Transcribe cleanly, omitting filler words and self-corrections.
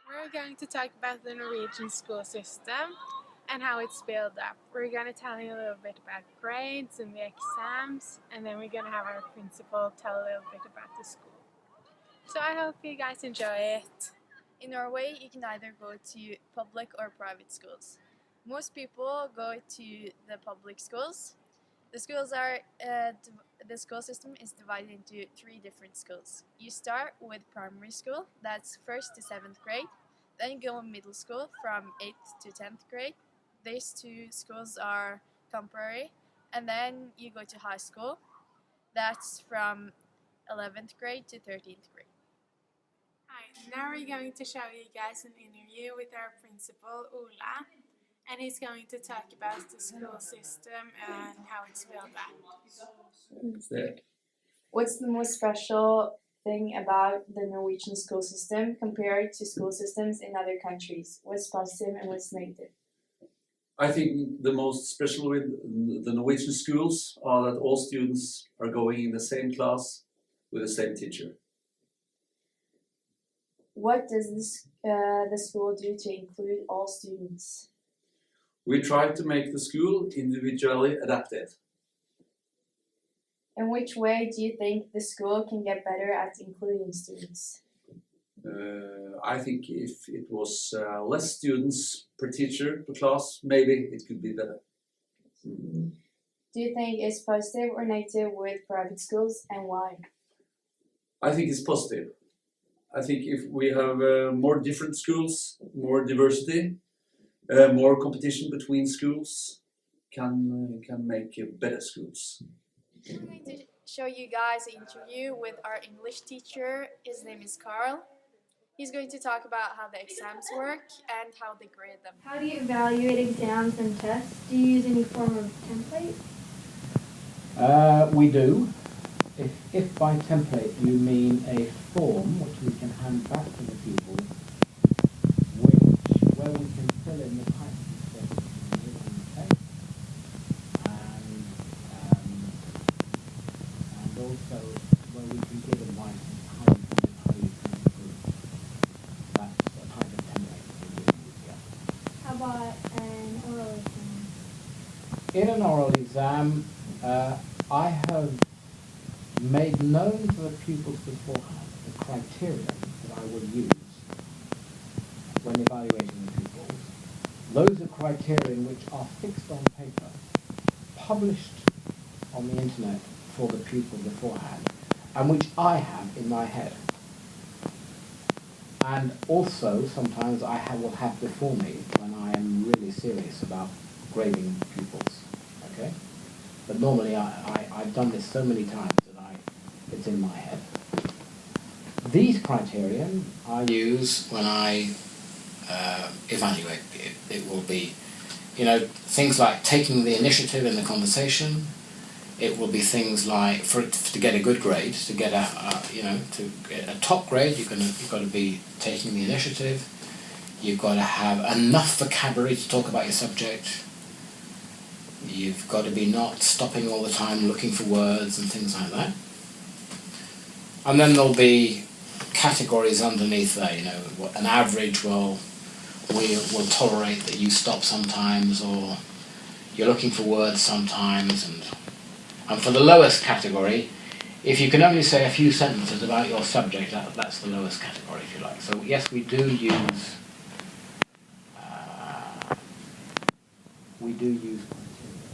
We're going to talk about the Norwegian school system and how it's built up. We're going to tell you a little bit about grades and the exams, and then we're going to have our principal tell a little bit about the school. So I hope you guys enjoy it. In Norway, you can either go to public or private schools. Most people go to the public schools. The school system is divided into 3 different schools. You start with primary school, that's 1st to 7th grade. Then you go to middle school from 8th to 10th grade. These 2 schools are temporary. And then you go to high school, that's from 11th grade to 13th grade. Hi, now we're going to show you guys an interview with our principal, Ola, and he's going to talk about the school system and how it's built up. What's the most special thing about the Norwegian school system compared to school systems in other countries? What's positive and what's negative? I think the most special with the Norwegian schools are that all students are going in the same class with the same teacher. What does the school do to include all students? We try to make the school individually adapted. In which way do you think the school can get better at including students? I think if it was less students per teacher per class, maybe it could be better. Do you think it's positive or negative with private schools, and why? I think it's positive. I think if we have more different schools, more diversity, more competition between schools, can make better schools. I'm going to show you guys an interview with our English teacher. His name is Carl. He's going to talk about how the exams work and how they grade them. How do you evaluate exams and tests? Do you use any form of template? We do. If by template you mean a form which we can hand back to the pupils, where we can fill in the types of questions on the text, and also where we can give advice on how you can improve. That's a type of template that we use, yeah. How about an oral exam? In an oral exam, I have made known to the pupils beforehand the criterion that I will use when evaluating the pupils. Those are criterion which are fixed on paper, published on the internet for the pupil beforehand, and which I have in my head. And also, sometimes I will have before me when I am really serious about grading pupils, okay? But normally I've done this so many times that it's in my head. These criterion I use when I evaluate. It will be, things like taking the initiative in the conversation. It will be things like to get a good grade, to get to get a top grade, you've got to be taking the initiative. You've got to have enough vocabulary to talk about your subject. You've got to be not stopping all the time looking for words and things like that. And then there'll be categories underneath there, an average will tolerate that you stop sometimes, or you're looking for words sometimes, and for the lowest category, if you can only say a few sentences about your subject, that's the lowest category, if you like. So yes, we do use